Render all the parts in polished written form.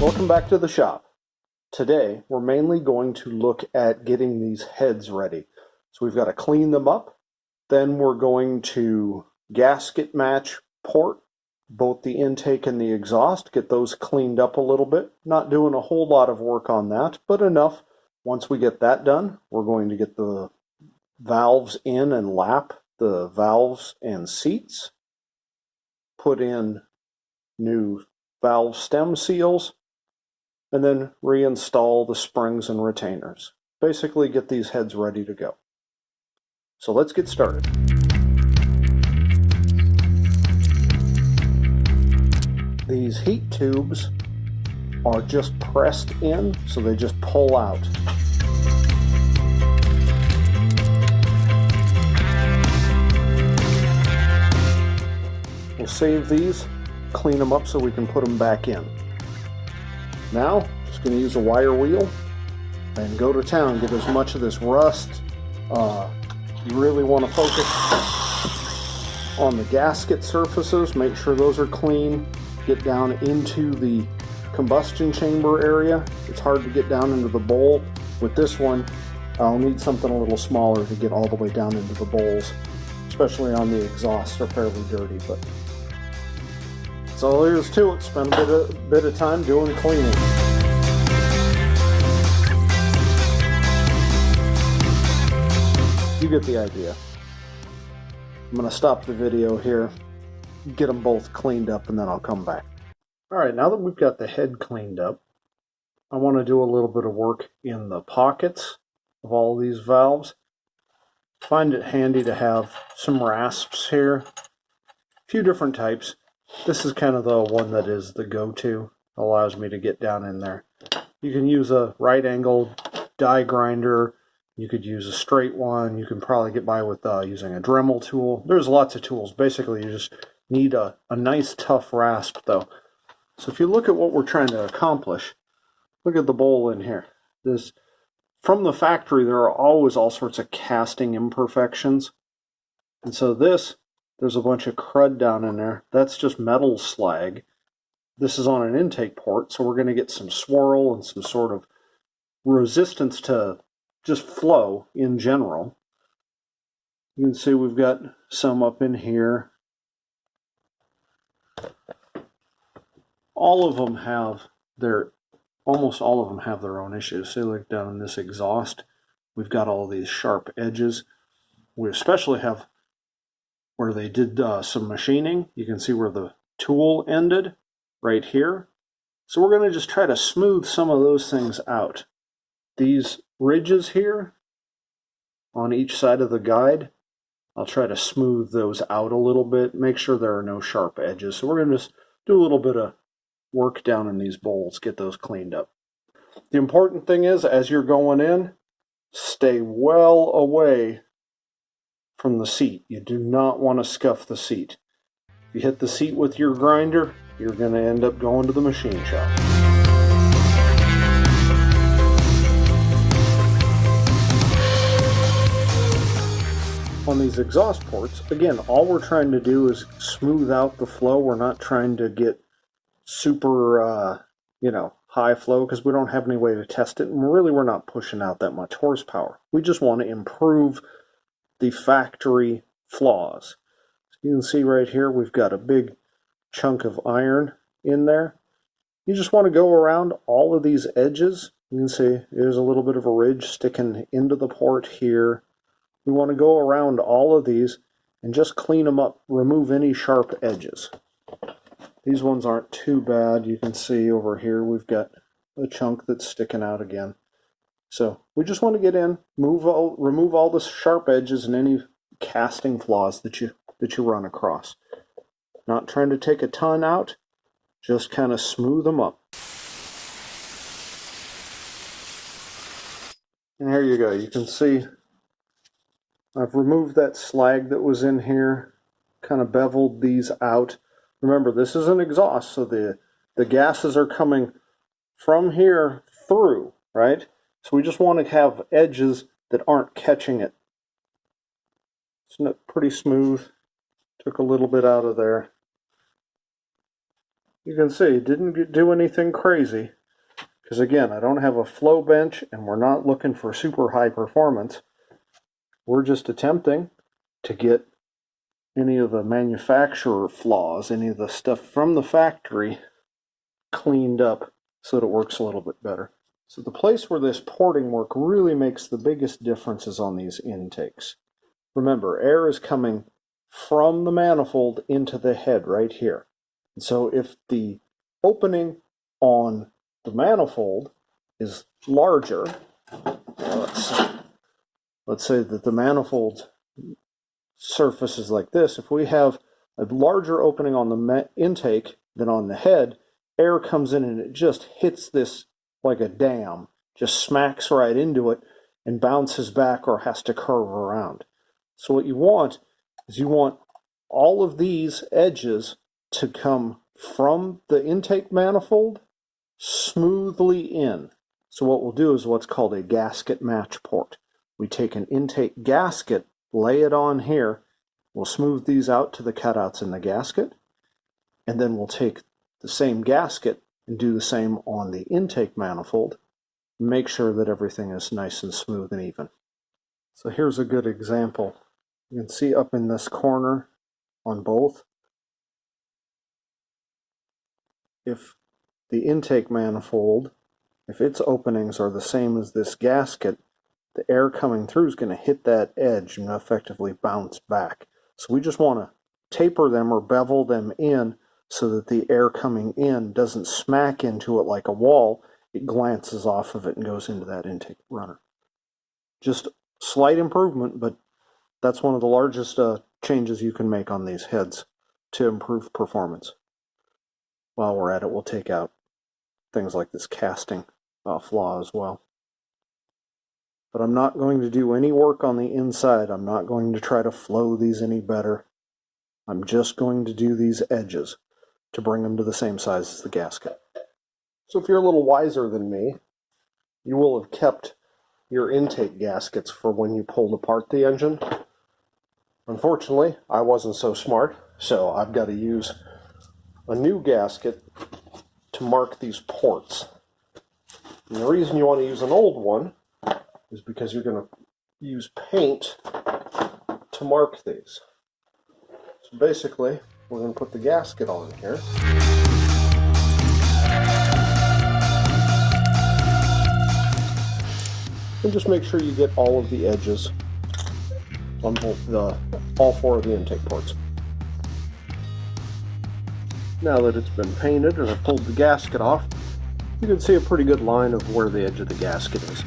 Welcome back to the shop. Today we're mainly going to look at getting these heads ready. So we've got to clean them up, then we're going to gasket match port both the intake and the exhaust, get those cleaned up a little bit. Not doing a whole lot of work on that, but enough. Once we get that done, we're going to get the valves in and lap the valves and seats, put in new valve stem seals, and then reinstall the springs and retainers. Basically get these heads ready to go. So let's get started. These heat tubes are just pressed in, so they just pull out. We'll save these, clean them up so we can put them back in. Now, just going to use a wire wheel and go to town, get as much of this rust. You really want to focus on the gasket surfaces, make sure those are clean. Get down into the combustion chamber area. It's hard to get down into the bowl. With this one, I'll need something a little smaller to get all the way down into the bowls, especially on the exhausts. They're fairly dirty, but that's all there is to it. Spend a bit of time doing cleaning. You get the idea. I'm going to stop the video here, get them both cleaned up, and then I'll come back. Alright, now that we've got the head cleaned up, I want to do a little bit of work in the pockets of all these valves. Find it handy to have some rasps here. A few different types. This is kind of the one that is the go-to. Allows me to get down in there. You can use a right angle die grinder. You could use a straight one. You can probably get by with using a Dremel tool. There's lots of tools. Basically, you just need a nice tough rasp though. So if you look at what we're trying to accomplish, look at the bowl in here. This, from the factory, there are always all sorts of casting imperfections. And so there's a bunch of crud down in there. That's just metal slag. This is on an intake port, so we're going to get some swirl and some sort of resistance to just flow in general. You can see we've got some up in here. Almost all of them have their own issues. See, like down in this exhaust, we've got all these sharp edges. We especially have where they did some machining. You can see where the tool ended right here. So we're going to just try to smooth some of those things out. These ridges here on each side of the guide, I'll try to smooth those out a little bit, make sure there are no sharp edges. So we're going to just do a little bit of work down in these bowls, get those cleaned up. The important thing is, as you're going in, stay well away from the seat. You do not want to scuff the seat. If you hit the seat with your grinder, you're going to end up going to the machine shop. On these exhaust ports, again, all we're trying to do is smooth out the flow. We're not trying to get super, high flow because we don't have any way to test it. And really, we're not pushing out that much horsepower. We just want to improve the factory flaws. So you can see right here, we've got a big chunk of iron in there. You just want to go around all of these edges. You can see there's a little bit of a ridge sticking into the port here. We want to go around all of these and just clean them up, remove any sharp edges. These ones aren't too bad. You can see over here we've got a chunk that's sticking out again. So we just want to get in, remove all the sharp edges and any casting flaws that you run across. Not trying to take a ton out, just kind of smooth them up. And here you go. You can see I've removed that slag that was in here, kind of beveled these out. Remember, this is an exhaust, so the gases are coming from here through, right? So we just want to have edges that aren't catching it. It's pretty smooth. Took a little bit out of there. You can see it didn't do anything crazy, because again, I don't have a flow bench and we're not looking for super high performance. We're just attempting to get any of the manufacturer flaws, any of the stuff from the factory cleaned up so that it works a little bit better. So the place where this porting work really makes the biggest difference is on these intakes. Remember, air is coming from the manifold into the head right here. And so if the opening on the manifold is larger, let's say that the manifold surface is like this. If we have a larger opening on the intake than on the head, air comes in and it just hits this like a dam, just smacks right into it and bounces back or has to curve around. So what you want is you want all of these edges to come from the intake manifold smoothly in. So what we'll do is what's called a gasket match port. We take an intake gasket, lay it on here, we'll smooth these out to the cutouts in the gasket, and then we'll take the same gasket and do the same on the intake manifold. Make sure that everything is nice and smooth and even. So here's a good example. You can see up in this corner on both, if the intake manifold, if its openings are the same as this gasket, the air coming through is going to hit that edge and effectively bounce back. So we just want to taper them or bevel them in so that the air coming in doesn't smack into it like a wall. It glances off of it and goes into that intake runner. Just slight improvement, but that's one of the largest changes you can make on these heads to improve performance. While we're at it, we'll take out things like this casting flaw as well. But I'm not going to do any work on the inside. I'm not going to try to flow these any better. I'm just going to do these edges to bring them to the same size as the gasket. So if you're a little wiser than me, you will have kept your intake gaskets for when you pulled apart the engine. Unfortunately, I wasn't so smart, so I've got to use a new gasket to mark these ports. And the reason you want to use an old one is because you're going to use paint to mark these. So basically, we're going to put the gasket on here. And just make sure you get all of the edges on all four of the intake ports. Now that it's been painted and I've pulled the gasket off, you can see a pretty good line of where the edge of the gasket is.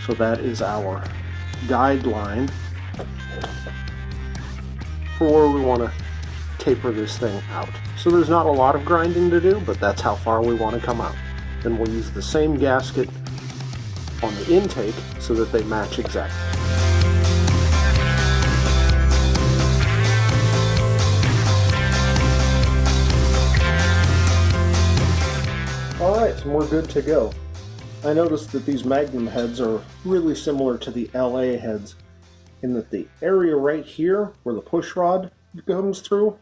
So that is our guideline for where we want to taper this thing out. So there's not a lot of grinding to do, but that's how far we want to come out. Then we'll use the same gasket on the intake so that they match exactly. Alright, so we're good to go. I noticed that these Magnum heads are really similar to the LA heads in that the area right here where the push rod comes through,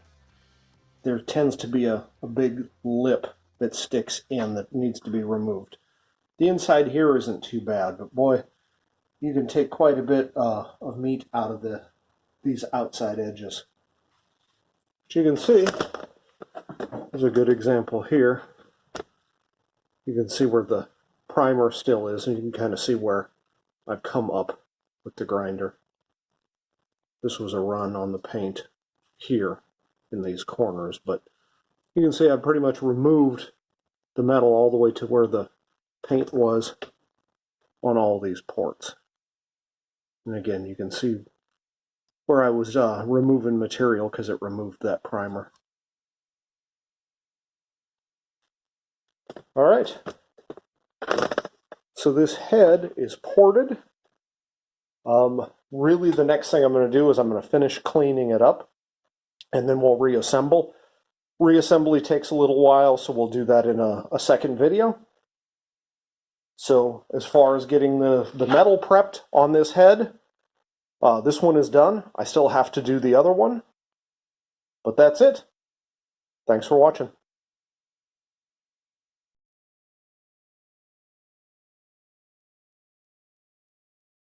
there tends to be a big lip that sticks in that needs to be removed. The inside here isn't too bad, but boy, you can take quite a bit of meat out of these outside edges. But you can see, there's a good example here. You can see where the primer still is, and you can kind of see where I've come up with the grinder. This was a run on the paint here in these corners, but you can see I've pretty much removed the metal all the way to where the paint was on all these ports. And again, you can see where I was removing material because it removed that primer. All right, so this head is ported. Really the next thing I'm going to do is I'm going to finish cleaning it up and then we'll reassemble. Reassembly takes a little while, so we'll do that in a second video. So as far as getting the metal prepped on this head, this one is done. I still have to do the other one, but that's it. Thanks for watching.